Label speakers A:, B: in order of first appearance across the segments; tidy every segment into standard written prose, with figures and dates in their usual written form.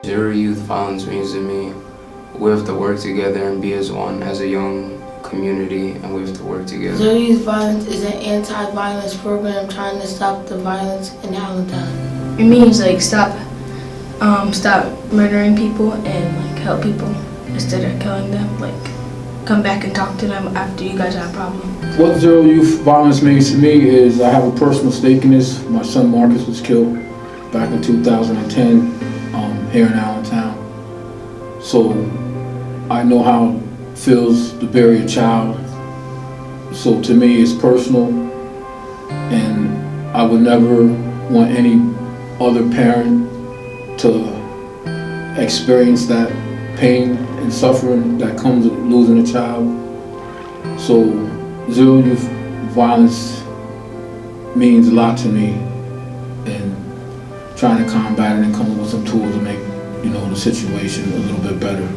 A: Zero youth violence means to me we have to work together and be as one as a young community, and we have to work together.
B: Zero youth violence is an anti-violence program trying to stop the violence in Allentown.
C: It means like stop murdering people and like help people instead of killing them. Like come back and talk to them after you guys have a problem.
D: What zero youth violence means to me is I have a personal stake in this. My son Marcus was killed back in 2010 here in Allentown. So I know how it feels to bury a child. So to me it's personal, and I would never want any other parent to experience that pain and suffering that comes with losing a child. So zero youth violence means a lot to me, and trying to combat it and come up with some tools to make, the situation a little bit better.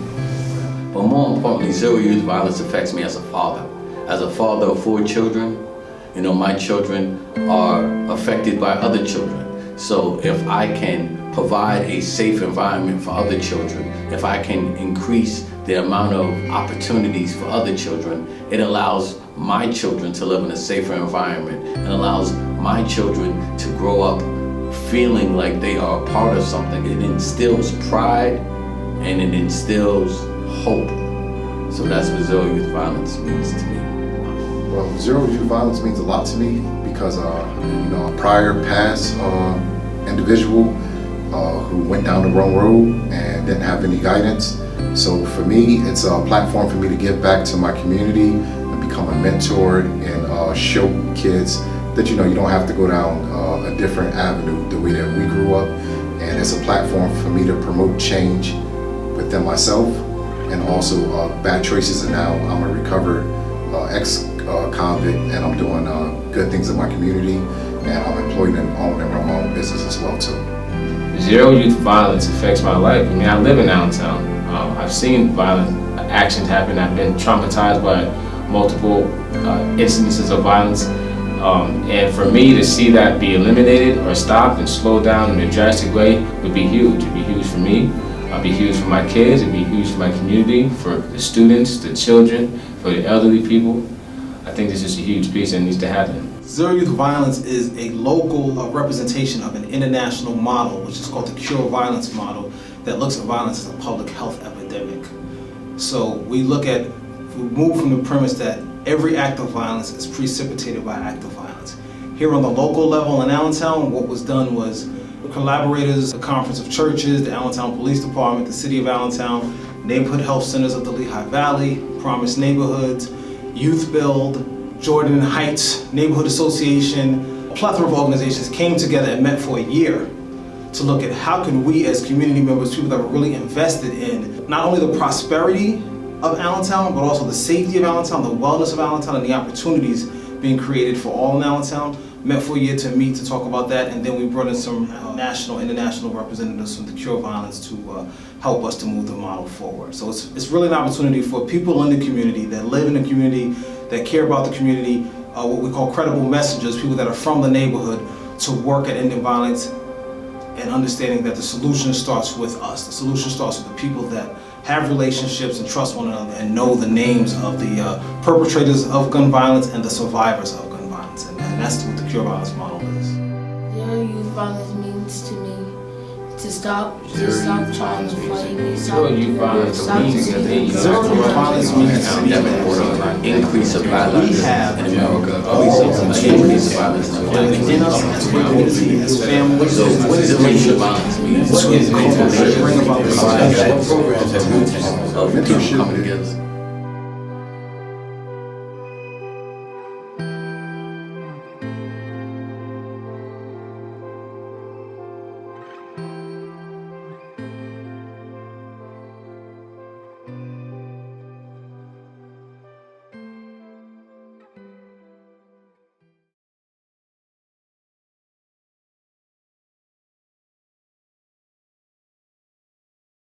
E: But more importantly, zero youth violence affects me as a father. As a father of 4 children, my children are affected by other children. So if I can provide a safe environment for other children, if I can increase the amount of opportunities for other children, it allows my children to live in a safer environment and allows my children to grow up feeling like they are a part of something. It instills pride and it instills hope. So that's what zero youth violence means to me.
F: Well, zero youth violence means a lot to me because a prior past individual who went down the wrong road and didn't have any guidance. So for me, it's a platform for me to give back to my community and become a mentor and show kids that you don't have to go down a different avenue the way that we grew up. And it's a platform for me to promote change within myself and also bad choices. And now I'm a recovered ex-convict, and I'm doing good things in my community, and I'm employed and own and run my own business as well too.
G: Zero youth violence affects my life. I live in Allentown. I've seen violent actions happen. I've been traumatized by multiple instances of violence. And for me to see that be eliminated or stopped and slowed down in a drastic way would be huge. It'd be huge for me. It'd be huge for my kids. It'd be huge for my community, for the students, the children, for the elderly people. I think this is a huge piece that needs to happen.
H: Zero youth violence is a local representation of an international model, which is called the Cure Violence model, that looks at violence as a public health epidemic. So we move from the premise that every act of violence is precipitated by act of violence. Here on the local level in Allentown, what was done was collaborators, the Conference of Churches, the Allentown Police Department, the City of Allentown, neighborhood health centers of the Lehigh Valley, Promise Neighborhoods, Youth Build, Jordan Heights Neighborhood Association, a plethora of organizations came together and met for a year to look at how can we as community members, people that were really invested in not only the prosperity of Allentown, but also the safety of Allentown, the wellness of Allentown, and the opportunities being created for all in Allentown, met for a year to meet to talk about that, and then we brought in some national, international representatives from the Cure Violence to help us to move the model forward. So it's really an opportunity for people in the community that live in the community, that care about the community, what we call credible messengers, people that are from the neighborhood, to work at ending violence and understanding that the solution starts with us. The solution starts with the people that have relationships and trust one another and know the names of the perpetrators of gun violence and the survivors of gun violence. And that's what the Cure Violence model is.
B: Zero youth violence means to me to stop trying to fight me.
G: Zero youth violence means to me.
H: Zero youth violence means to me
E: Increase of violence
H: we have
E: in America. Increase of violence in America.
H: within us as a community, as families,
E: So what is racial violence means?
H: what is culture, bring about the
E: Programs have coming together.